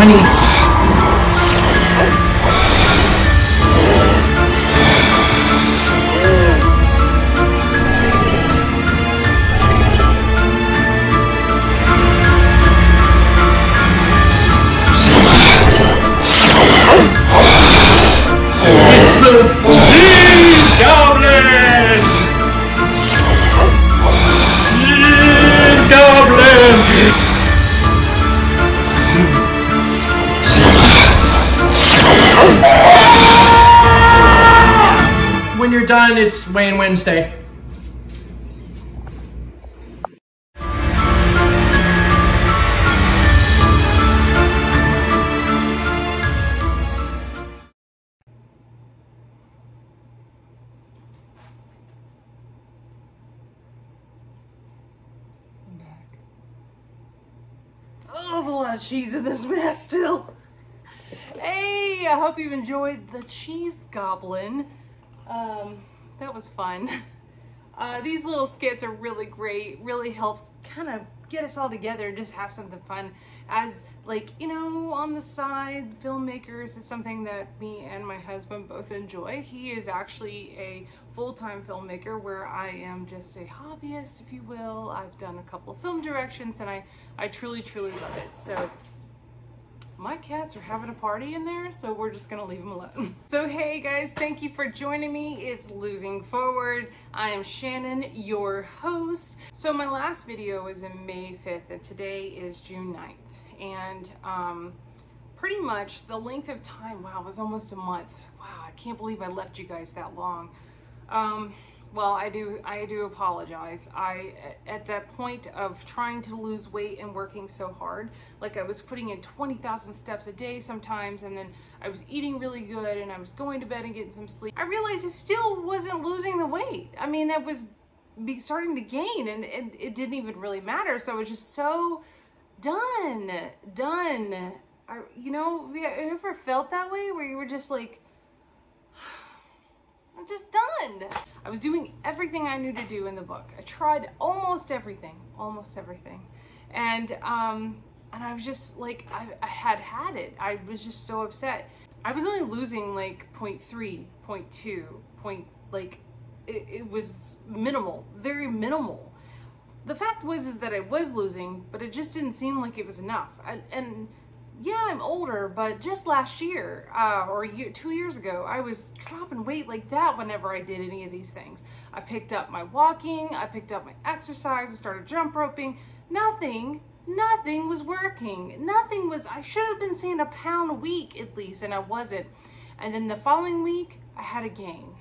honey. It's the Cheese Goblin! Cheese Goblin! When you're done, it's Wayne Wednesday. Oh, there's a lot of cheese in this mess still. Hey, I hope you've enjoyed the Cheese Goblin. That was fun. These little skits are really great. Really helps kind of get us all together and just have something fun. As, like, you know, on the side, filmmakers is something that me and my husband both enjoy. He is actually a full-time filmmaker where I am just a hobbyist, if you will. I've done a couple of film directions and I truly, truly love it. So my cats are having a party in there, so we're just gonna leave them alone. So hey guys, thank you for joining me. It's Losing Forward. I am Shannon, your host. So my last video was in May 5th and today is June 9th. And pretty much the length of time, wow, it was almost a month. Wow, I can't believe I left you guys that long. Well, I do apologize. At that point of trying to lose weight and working so hard, like I was putting in 20,000 steps a day sometimes, and then I was eating really good and I was going to bed and getting some sleep. I realized it still wasn't losing the weight. I mean, it was starting to gain and it didn't even really matter. So I was just so done. You know, have you ever felt that way where you were just like, I'm just done. I was doing everything I knew to do in the book. I tried almost everything. And I was just like, I had it. I was just so upset. I was only losing like 0.3, 0.2, like it was minimal, very minimal. The fact is that I was losing, but it just didn't seem like it was enough. And yeah, I'm older, but just last year, or 2 years ago, I was dropping weight like that whenever I did any of these things. I picked up my walking, I picked up my exercise, I started jump roping. Nothing was working. I should have been seeing a pound a week at least, and I wasn't. And then the following week, I had a gain,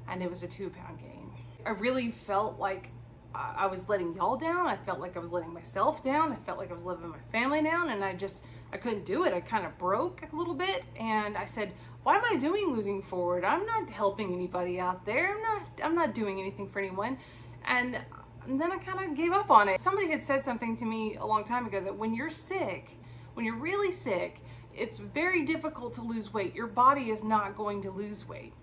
and it was a 2-pound gain. I really felt like I was letting y'all down. I felt like I was letting myself down. I felt like I was letting my family down, and I couldn't do it. I kind of broke a little bit, and I said, why am I doing Losing Forward? I'm not helping anybody out there. I'm not doing anything for anyone. And then I kind of gave up on it. Somebody had said something to me a long time ago that when you're sick, when you're really sick, it's very difficult to lose weight. Your body is not going to lose weight.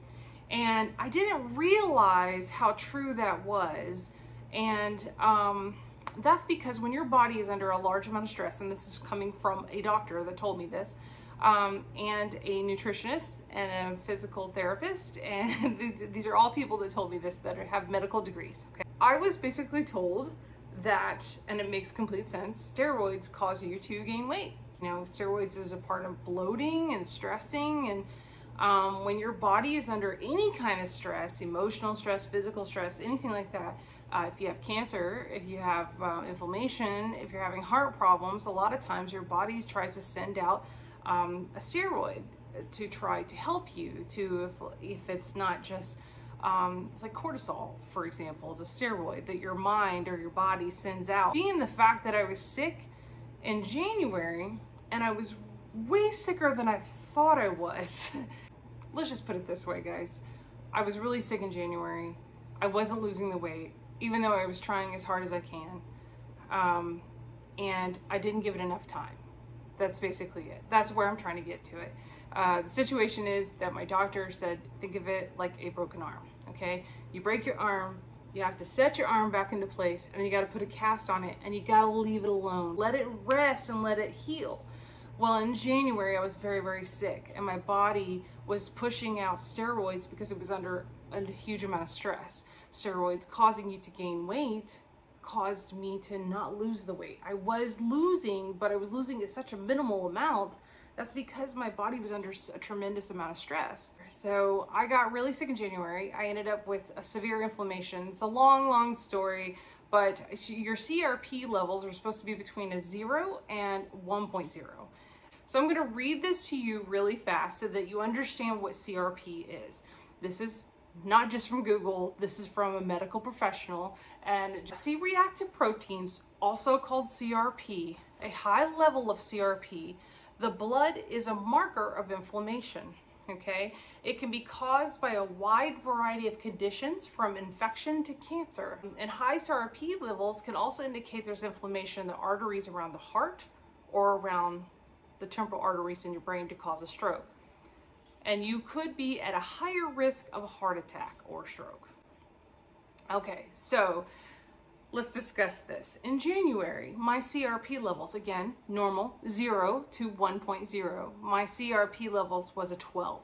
And I didn't realize how true that was. And that's because when your body is under a large amount of stress, and this is coming from a doctor that told me this, and a nutritionist and a physical therapist, and these are all people that told me this that have medical degrees. Okay, I was basically told that, and it makes complete sense, steroids cause you to gain weight. You know, steroids is a part of bloating and stressing, and when your body is under any kind of stress, emotional stress, physical stress, anything like that, if you have cancer, if you have inflammation, if you're having heart problems, a lot of times your body tries to send out a steroid to try to help you if it's not just, it's like cortisol, for example, is a steroid that your mind or your body sends out. Being the fact that I was sick in January, and I was way sicker than I thought I was. Let's just put it this way, guys. I was really sick in January. I wasn't losing the weight, even though I was trying as hard as I can. And I didn't give it enough time. That's basically it. That's where I'm trying to get to it. The situation is that my doctor said, think of it like a broken arm, okay? You break your arm, you have to set your arm back into place, and then you gotta put a cast on it, and you gotta leave it alone. Let it rest and let it heal. Well, in January, I was very, very sick, and my body was pushing out steroids because it was under a huge amount of stress. Steroids causing you to gain weight caused me to not lose the weight. I was losing, but I was losing at such a minimal amount. That's because my body was under a tremendous amount of stress. So I got really sick in January. I ended up with a severe inflammation. It's a long, long story, but your CRP levels are supposed to be between a 0 and 1.0. So I'm going to read this to you really fast so that you understand what CRP is. This is not just from Google, this is from a medical professional. And C-reactive proteins, also called CRP, a high level of CRP, the blood is a marker of inflammation, okay? It can be caused by a wide variety of conditions from infection to cancer. And high CRP levels can also indicate there's inflammation in the arteries around the heart or around the temporal arteries in your brain to cause a stroke. And you could be at a higher risk of a heart attack or stroke. Okay, so let's discuss this. In January, my CRP levels, again, normal, 0 to 1.0. My CRP levels was a 12.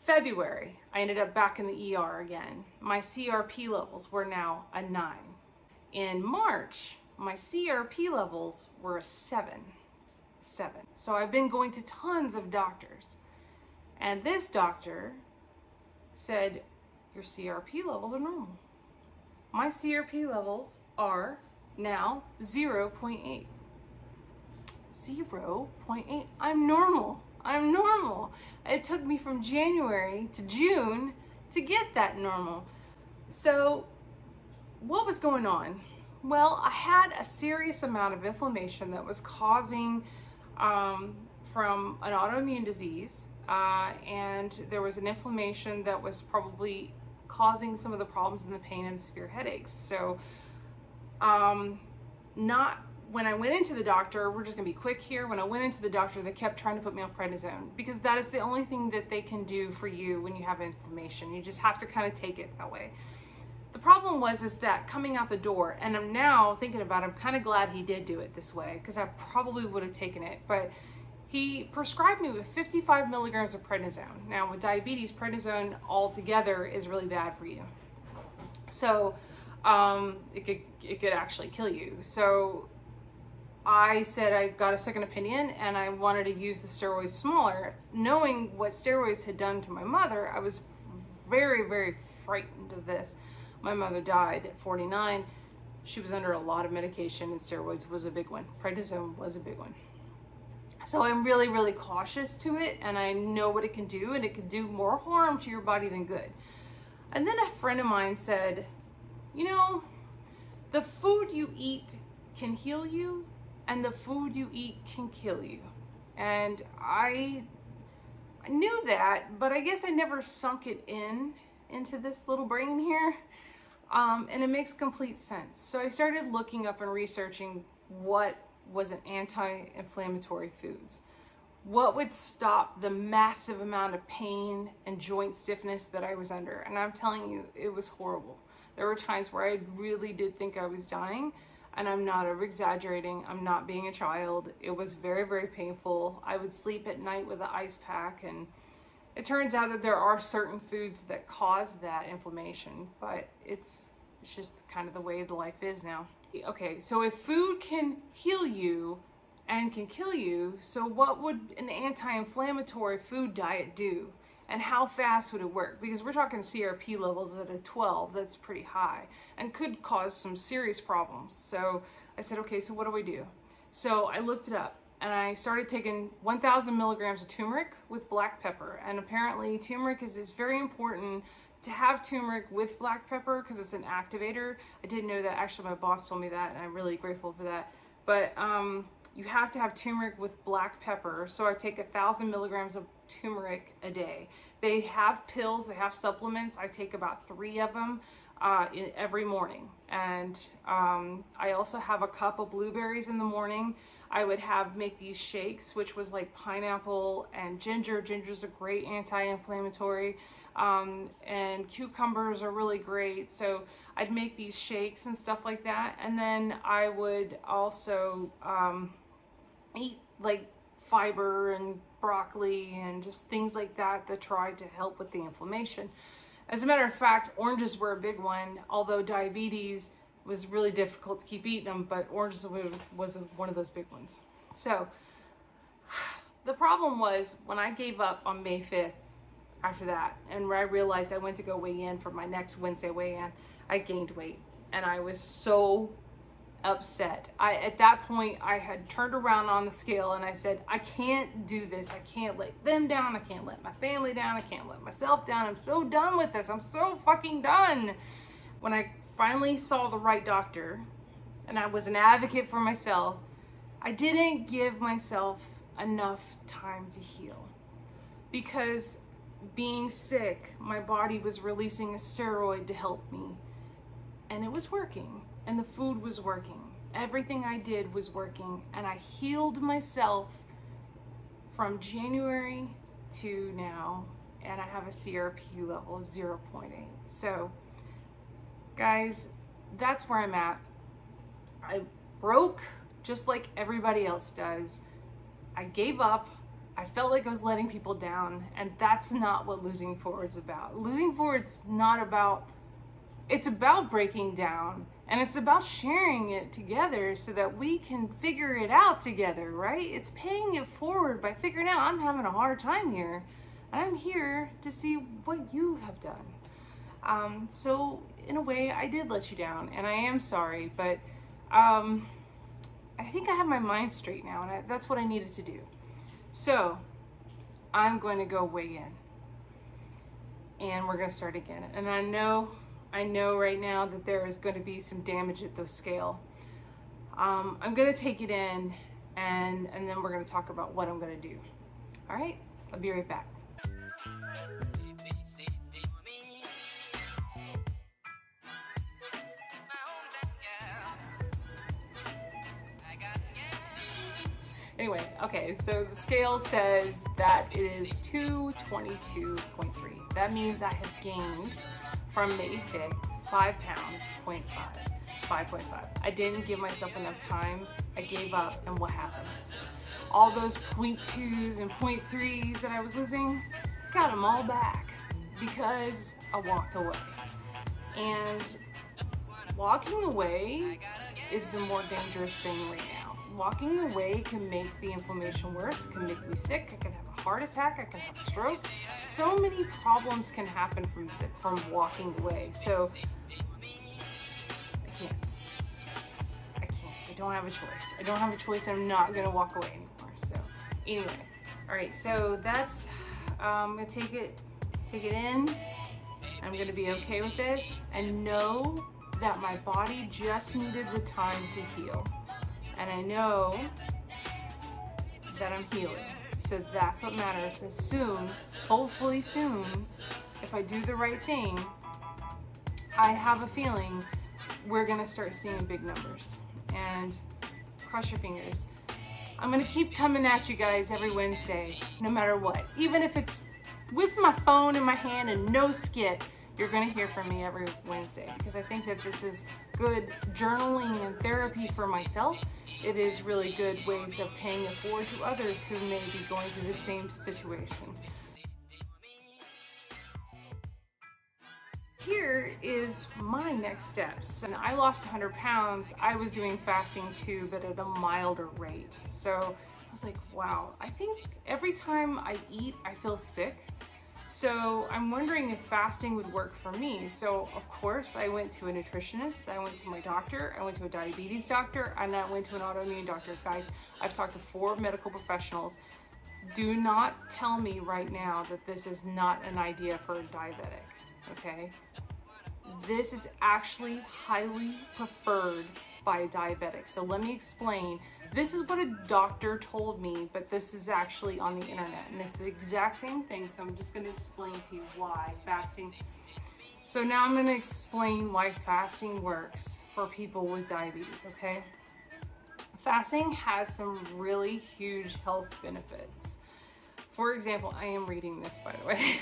February, I ended up back in the ER again. My CRP levels were now a 9. In March, my CRP levels were a 7. So I've been going to tons of doctors. And this doctor said, your CRP levels are normal. My CRP levels are now 0.8. 0.8. I'm normal. I'm normal. It took me from January to June to get that normal. So what was going on? Well, I had a serious amount of inflammation that was causing from an autoimmune disease, and there was an inflammation that was probably causing some of the problems and the pain and severe headaches. So when I went into the doctor, we're just gonna be quick here. When I went into the doctor, they kept trying to put me on prednisone because that is the only thing that they can do for you when you have inflammation. You just have to kind of take it that way. The problem is that coming out the door, and I'm now thinking about it, I'm kind of glad he did do it this way because I probably would have taken it, but he prescribed me with 55 milligrams of prednisone. Now with diabetes, prednisone altogether is really bad for you. So it could actually kill you. So I said I got a second opinion and I wanted to use the steroids smaller. Knowing what steroids had done to my mother, I was very, very frightened of this. My mother died at 49. She was under a lot of medication and steroids was a big one. Prednisone was a big one. So I'm really, really cautious to it, and I know what it can do, and it can do more harm to your body than good. And then a friend of mine said, you know, the food you eat can heal you, and the food you eat can kill you. And I knew that, but I guess I never sunk it into this little brain here. And it makes complete sense. So I started looking up and researching what was an anti-inflammatory foods. What would stop the massive amount of pain and joint stiffness that I was under? And I'm telling you, it was horrible. There were times where I really did think I was dying, and I'm not over-exaggerating. I'm not being a child. It was very, very painful. I would sleep at night with an ice pack, and it turns out that there are certain foods that cause that inflammation, but it's just kind of the way the life is now. Okay, so if food can heal you and can kill you, so what would an anti-inflammatory food diet do? And how fast would it work? Because we're talking CRP levels at a 12, that's pretty high, and could cause some serious problems. So I said, okay, so what do we do? So I looked it up, and I started taking 1,000 milligrams of turmeric with black pepper. And apparently turmeric is very important to have turmeric with black pepper because it's an activator. I didn't know that. Actually, my boss told me that, and I'm really grateful for that. But you have to have turmeric with black pepper. So I take 1,000 milligrams of turmeric a day. They have pills, they have supplements. I take about 3 of them every morning. And I also have a cup of blueberries in the morning. I would make these shakes, which was like pineapple and ginger. Ginger's a great anti-inflammatory. And cucumbers are really great. So I'd make these shakes and stuff like that. And then I would also eat like fiber and broccoli and just things like that that try to help with the inflammation. As a matter of fact, oranges were a big one, although diabetes was really difficult to keep eating them, but oranges was one of those big ones. So the problem was when I gave up on May 5th after that, and where I realized I went to go weigh in for my next Wednesday weigh-in, I gained weight, and I was so upset. At that point, I had turned around on the scale and I said, I can't do this. I can't let them down. I can't let my family down. I can't let myself down. I'm so done with this. I'm so fucking done. When I finally saw the right doctor and I was an advocate for myself, I didn't give myself enough time to heal, because being sick, my body was releasing a steroid to help me, and it was working. And the food was working. Everything I did was working. And I healed myself from January to now. And I have a CRP level of 0.8. So, guys, that's where I'm at. I broke just like everybody else does. I gave up. I felt like I was letting people down. And that's not what losing forward's about. Losing forward's not about... It's about breaking down, and it's about sharing it together so that we can figure it out together, right? It's paying it forward by figuring out I'm having a hard time here, and I'm here to see what you have done. So in a way, I did let you down, and I am sorry, but I think I have my mind straight now, and that's what I needed to do. So I'm going to go weigh in, and we're going to start again. And I know right now that there is going to be some damage at the scale. I'm going to take it in, and then we're going to talk about what I'm going to do. All right, I'll be right back. Anyway, okay, so the scale says that it is 222.3. That means I have gained from May 5th 5 pounds, 5.5. I didn't give myself enough time. I gave up, and what happened? All those 0.2s and 0.3s that I was losing, I got them all back because I walked away. And walking away is the more dangerous thing right now. Walking away can make the inflammation worse, can make me sick, I can have a heart attack, I can have a stroke. So many problems can happen from walking away. So I can't. I don't have a choice. I don't have a choice. I'm not gonna walk away anymore. So anyway, all right. So that's I'm gonna take it in. I'm gonna be okay with this and know that my body just needed the time to heal. And I know that I'm healing. So that's what matters. So soon, hopefully soon, if I do the right thing, I have a feeling we're gonna start seeing big numbers. And cross your fingers. I'm gonna keep coming at you guys every Wednesday, no matter what. Even if it's with my phone in my hand and no skit, you're gonna hear from me every Wednesday, because I think that this is good journaling and therapy for myself. It is really good ways of paying it forward to others who may be going through the same situation. Here is my next steps. And I lost 100 pounds. I was doing fasting too, but at a milder rate. So I was like, wow, I think every time I eat, I feel sick. So I'm wondering if fasting would work for me. So of course I went to a nutritionist, I went to my doctor, I went to a diabetes doctor, and I went to an autoimmune doctor. Guys, I've talked to 4 medical professionals. Do not tell me right now that this is not an idea for a diabetic, okay? This is actually highly preferred by a diabetic. So let me explain. This is what a doctor told me, but this is actually on the internet, and it's the exact same thing. So I'm just going to explain to you why fasting. So now I'm going to explain why fasting works for people with diabetes, okay? Fasting has some really huge health benefits. For example, I am reading this, by the way.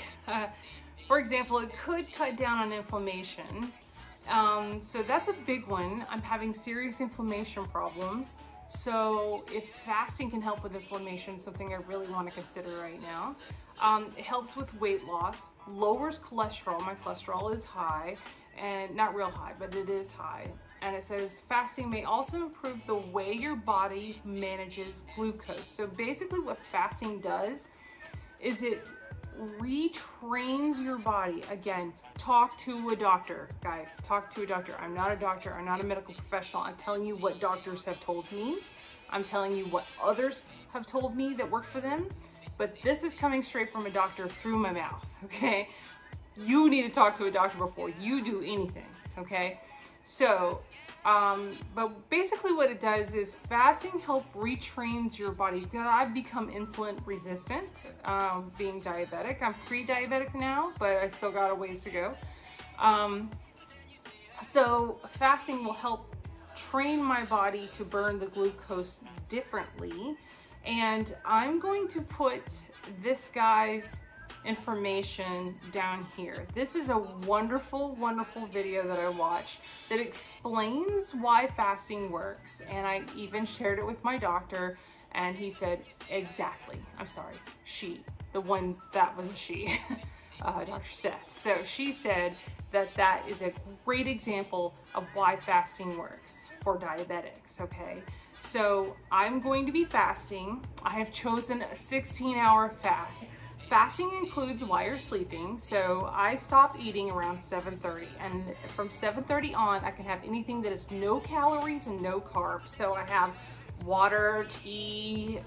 For example, it could cut down on inflammation. So that's a big one. I'm having serious inflammation problems. So if fasting can help with inflammation, something I really want to consider right now. It helps with weight loss, lowers cholesterol. My cholesterol is high, and not real high, but it is high. And it says fasting may also improve the way your body manages glucose. So basically what fasting does is it retrains your body. Again, talk to a doctor, guys. Talk to a doctor. I'm not a doctor. I'm not a medical professional. I'm telling you what doctors have told me. I'm telling you what others have told me that worked for them. But this is coming straight from a doctor through my mouth, okay? You need to talk to a doctor before you do anything, okay? So, but basically what it does is fasting retrains your body. Because I've become insulin resistant, being diabetic. I'm pre-diabetic now, but I still got a ways to go. So fasting will help train my body to burn the glucose differently. And I'm going to put this guy's information down here. This is a wonderful, wonderful video that I watched that explains why fasting works. And I even shared it with my doctor, and he said, exactly. I'm sorry, the one that was a she, Dr. Seth. So she said that that is a great example of why fasting works for diabetics, okay? So I'm going to be fasting. I have chosen a 16-hour fast. Fasting includes while you're sleeping, so I stop eating around 7:30, and from 7:30 on, I can have anything that is no calories and no carbs. So I have water, tea,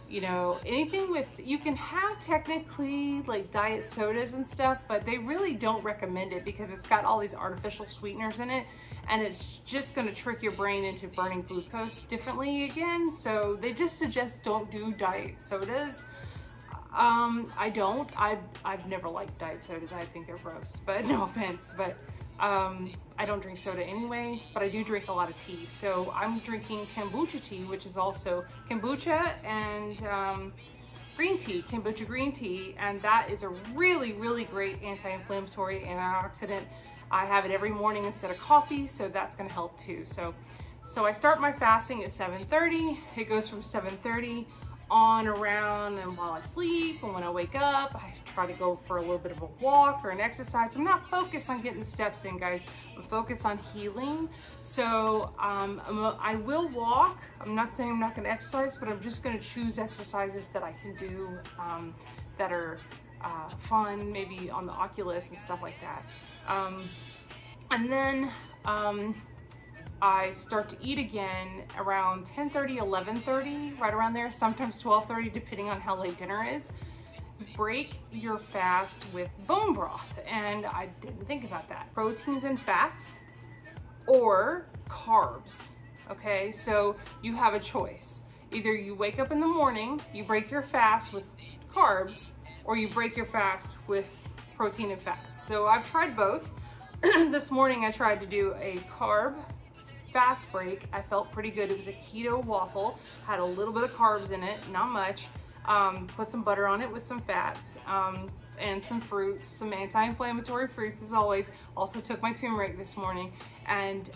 you know, anything with, you can have technically like diet sodas and stuff, but they really don't recommend it because it's got all these artificial sweeteners in it, and it's just gonna trick your brain into burning glucose differently again. So they just suggest don't do diet sodas. I've never liked diet sodas. I think they're gross, but no offense, but I don't drink soda anyway, but I do drink a lot of tea. So I'm drinking kombucha tea, which is also kombucha and green tea, kombucha green tea, and that is a really, really great anti-inflammatory antioxidant. I have it every morning instead of coffee, so that's gonna help too. So I start my fasting at 7:30. It goes from 7:30 on around and while I sleep, and when I wake up, I try to go for a little bit of a walk or an exercise. I'm not focused on getting steps in, guys. I'm focused on healing. So I will walk. I'm not saying I'm not gonna exercise, but I'm just gonna choose exercises that I can do that are fun, maybe on the Oculus and stuff like that. And then I start to eat again around 10:30, 11:30, right around there, sometimes 12:30, depending on how late dinner is. Break your fast with bone broth, and I didn't think about that. Proteins and fats or carbs, okay? So you have a choice. Either you wake up in the morning, you break your fast with carbs, or you break your fast with protein and fats. So I've tried both. This morning I tried to do a carb fast break. I felt pretty good. It was a keto waffle, had a little bit of carbs in it, not much. Put some butter on it with some fats and some fruits, some anti-inflammatory fruits as always. Also took my turmeric this morning, and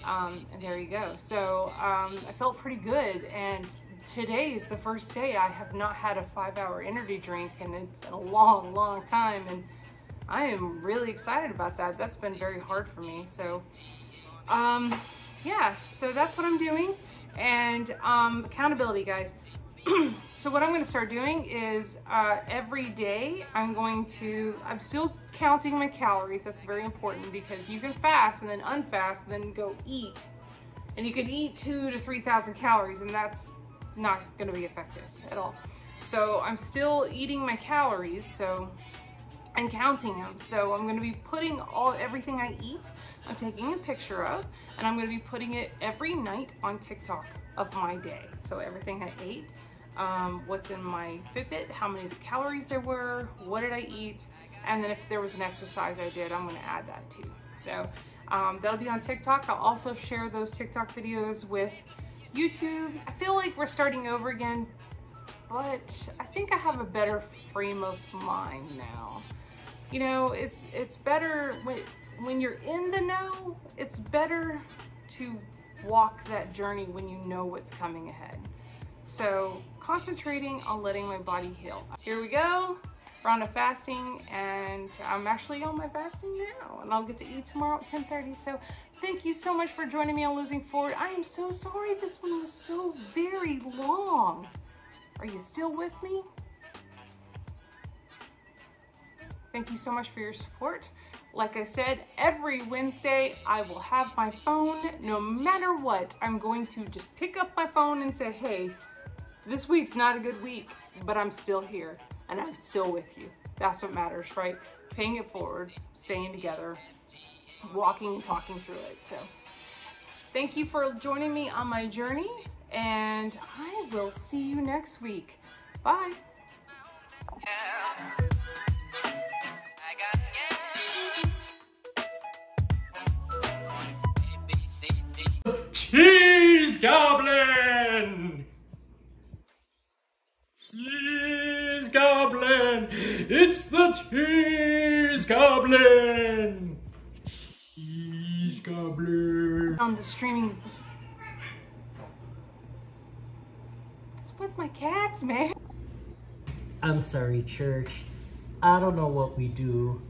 there you go. So I felt pretty good, and today is the first day I have not had a 5-hour energy drink, and it's been a long, long time, and I am really excited about that. That's been very hard for me. So yeah, so that's what I'm doing. And accountability, guys. So what I'm gonna start doing is every day I'm still counting my calories. That's very important, because you can fast and then unfast and then go eat. And you can eat 2,000 to 3,000 calories, and that's not gonna be effective at all. So I'm still eating my calories, and counting them. So I'm gonna be putting everything I eat, I'm taking a picture of, and I'm gonna be putting it every night on TikTok of my day. So everything I ate, what's in my Fitbit, how many of the calories there were, what did I eat, and then if there was an exercise I did, I'm gonna add that too. So that'll be on TikTok. I'll also share those TikTok videos with YouTube. I feel like we're starting over again, but I think I have a better frame of mind now. You know, it's better when you're in the know, it's better to walk that journey when you know what's coming ahead. So concentrating on letting my body heal. Here we go, round of fasting, and I'm actually on my fasting now, and I'll get to eat tomorrow at 10:30. So thank you so much for joining me on Losing Forward. I am so sorry this one was so very long. Are you still with me? Thank you so much for your support. Like I said, every Wednesday I will have my phone. No matter what, I'm going to just pick up my phone and say, hey, this week's not a good week, but I'm still here and I'm still with you. That's what matters, right? Paying it forward, staying together, walking and talking through it. So thank you for joining me on my journey, and I will see you next week. Bye. Cheese Goblin! Cheese Goblin! It's the Cheese Goblin! Cheese Goblin! On the streaming. It's with my cats, man. I'm sorry, church. I don't know what we do.